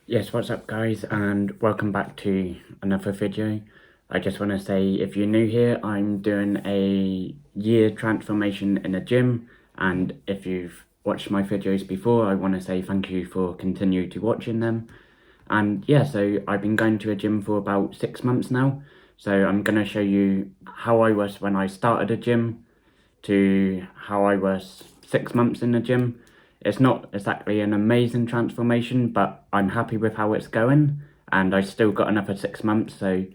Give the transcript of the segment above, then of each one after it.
Yes, what's up guys, and welcome back to another video. I just want to say, if you're new here, I'm doing a year transformation in a gym, and if you've watched my videos before, I want to say thank you for continuing to watching them. And yeah, so I've been going to a gym for about 6 months now, so I'm going to show you how I was when I started a gym to how I was 6 months in the gym. It's not exactly an amazing transformation, but I'm happy with how it's going, and I still got another 6 months, so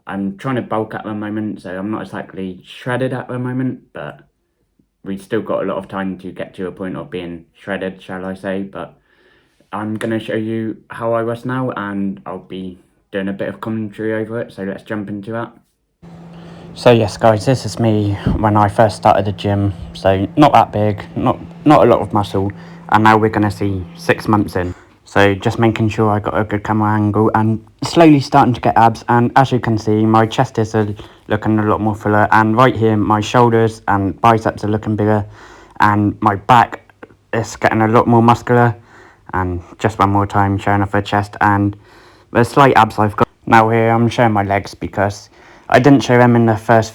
I'm trying to bulk at the moment, so I'm not exactly shredded at the moment, but we've still got a lot of time to get to a point of being shredded, shall I say. But I'm going to show you how I was now, and I'll be doing a bit of commentary over it, so let's jump into that. So yes guys, this is me when I first started the gym, so not that big, not a lot of muscle, and now we're going to see 6 months in. So just making sure I got a good camera angle and slowly starting to get abs, and as you can see my chest is looking a lot more fuller, and right here my shoulders and biceps are looking bigger, and my back is getting a lot more muscular. And just one more time showing off the chest and the slight abs I've got. Now here I'm showing my legs because I didn't show them in the first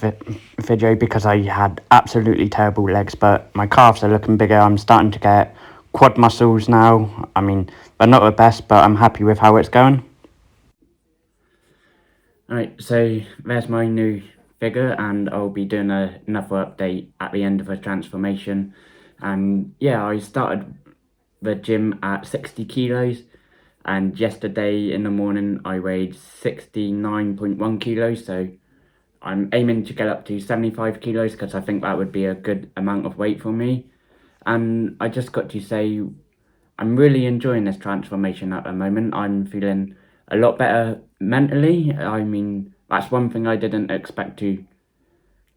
video because I had absolutely terrible legs, but my calves are looking bigger. I'm starting to get quad muscles now. I mean, they're not the best, but I'm happy with how it's going. Alright, so there's my new figure, and I'll be doing another update at the end of the transformation. And yeah, I started the gym at 60 kilos, and yesterday in the morning I weighed 69.1 kilos, so I'm aiming to get up to 75 kilos because I think that would be a good amount of weight for me. And I just got to say, I'm really enjoying this transformation at the moment. I'm feeling a lot better mentally. I mean, that's one thing I didn't expect to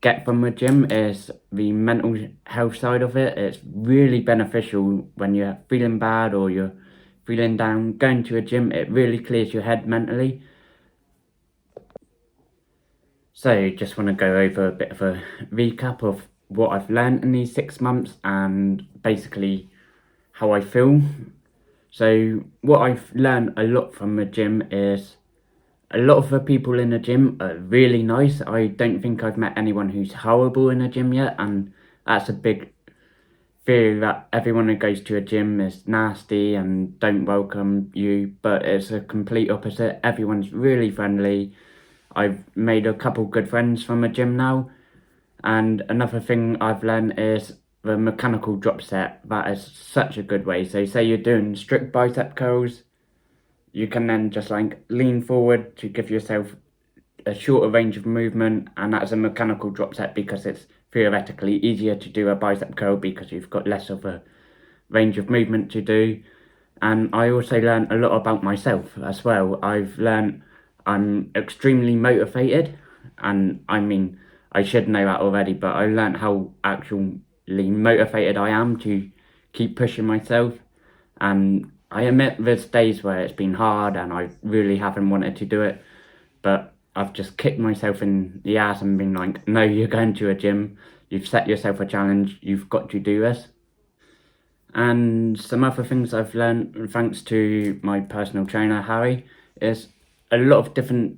get from the gym, is the mental health side of it. It's really beneficial when you're feeling bad or you're feeling down. Going to a gym, it really clears your head mentally. So just want to go over a bit of a recap of what I've learned in these 6 months and basically how I feel. So what I've learned a lot from the gym is a lot of the people in the gym are really nice. I don't think I've met anyone who's horrible in a gym yet, and that's a big fear, that everyone who goes to a gym is nasty and don't welcome you, but it's a complete opposite. Everyone's really friendly. I've made a couple good friends from a gym now, and another thing I've learned is the mechanical drop set. That is such a good way. So say you're doing strict bicep curls, you can then just like lean forward to give yourself a shorter range of movement, and that's a mechanical drop set because it's theoretically easier to do a bicep curl because you've got less of a range of movement to do. And I also learned a lot about myself as well. I've learned I'm extremely motivated, and I mean, I should know that already, but I learned how actually motivated I am to keep pushing myself. And I admit there's days where it's been hard and I really haven't wanted to do it, but I've just kicked myself in the ass and been like, no, you're going to a gym, you've set yourself a challenge, you've got to do this. And some other things I've learned thanks to my personal trainer Harry is a lot of different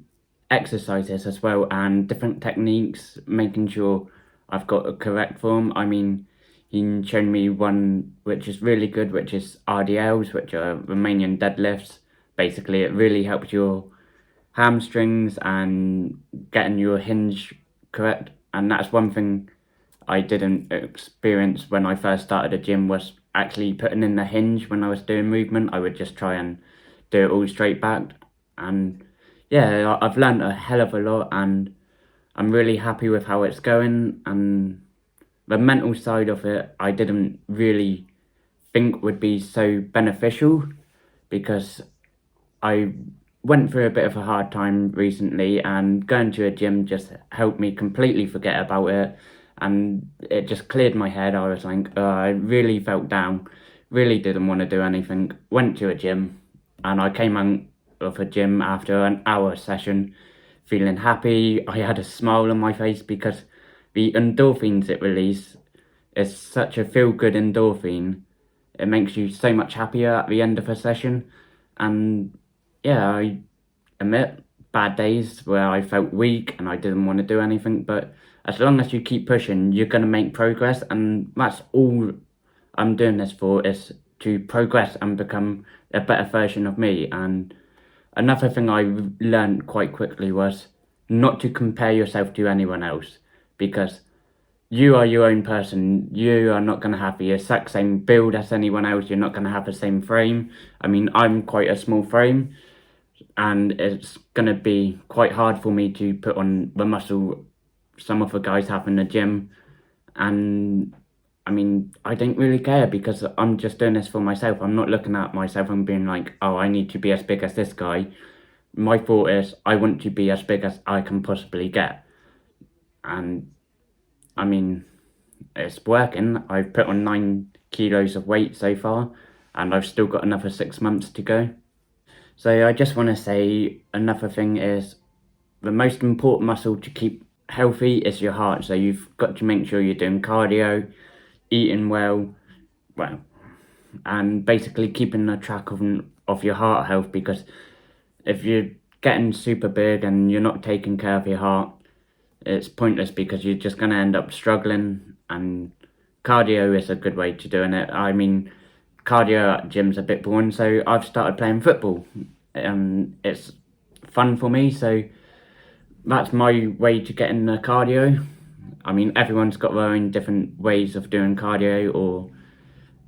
exercises as well, and different techniques, making sure I've got a correct form. I mean, he showed me one which is really good, which is RDLs, which are Romanian deadlifts. Basically, it really helps your hamstrings and getting your hinge correct. And that's one thing I didn't experience when I first started a gym, was actually putting in the hinge when I was doing movement. I would just try and do it all straight back. And yeah, I've learned a hell of a lot, and I'm really happy with how it's going. And the mental side of it, I didn't really think would be so beneficial because I went through a bit of a hard time recently, and going to a gym just helped me completely forget about it, and it just cleared my head. I was like, I really felt down, really didn't want to do anything. Went to a gym, and I came out of a gym after an hour session feeling happy. I had a smile on my face because the endorphins it releases is such a feel good endorphin. It makes you so much happier at the end of a session. And yeah, I admit bad days where I felt weak and I didn't want to do anything, but as long as you keep pushing, you're going to make progress, and that's all I'm doing this for, is to progress and become a better version of me. And another thing I learned quite quickly was not to compare yourself to anyone else, because you are your own person. You are not going to have the exact same build as anyone else. You're not going to have the same frame. I mean, I'm quite a small frame, and it's going to be quite hard for me to put on the muscle some of the guys have in the gym. And I mean, I don't really care, because I'm just doing this for myself. I'm not looking at myself and being like, oh, I need to be as big as this guy. My thought is, I want to be as big as I can possibly get. And I mean, it's working. I've put on 9 kilos of weight so far, and I've still got another 6 months to go. So I just want to say another thing is, the most important muscle to keep healthy is your heart. So you've got to make sure you're doing cardio, eating well, and basically keeping a track of your heart health, because if you're getting super big and you're not taking care of your heart, it's pointless, because you're just going to end up struggling. And cardio is a good way to doing it. I mean, cardio at gym's a bit boring, so I've started playing football, and it's fun for me. So that's my way to get in the cardio. I mean, everyone's got their own different ways of doing cardio or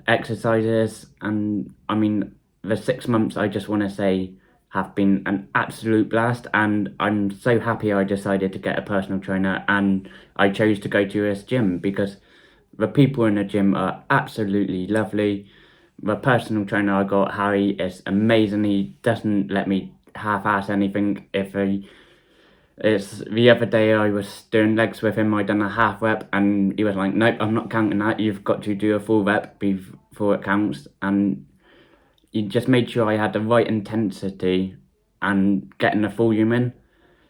exercises, and I mean, the 6 months, I just want to say, have been an absolute blast, and I'm so happy I decided to get a personal trainer and I chose to go to this gym, because the people in the gym are absolutely lovely. The personal trainer I got, Harry, is amazing. He doesn't let me half-ass anything. It's the other day I was doing legs with him, I done a half rep, and he was like, nope, I'm not counting that, you've got to do a full rep before it counts. And he just made sure I had the right intensity and getting the volume in.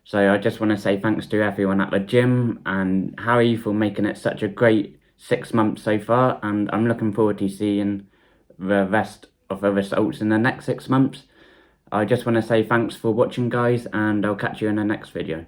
So I just want to say thanks to everyone at the gym and Harry for making it such a great 6 months so far, and I'm looking forward to seeing the rest of the results in the next 6 months. I just want to say thanks for watching, guys, and I'll catch you in the next video.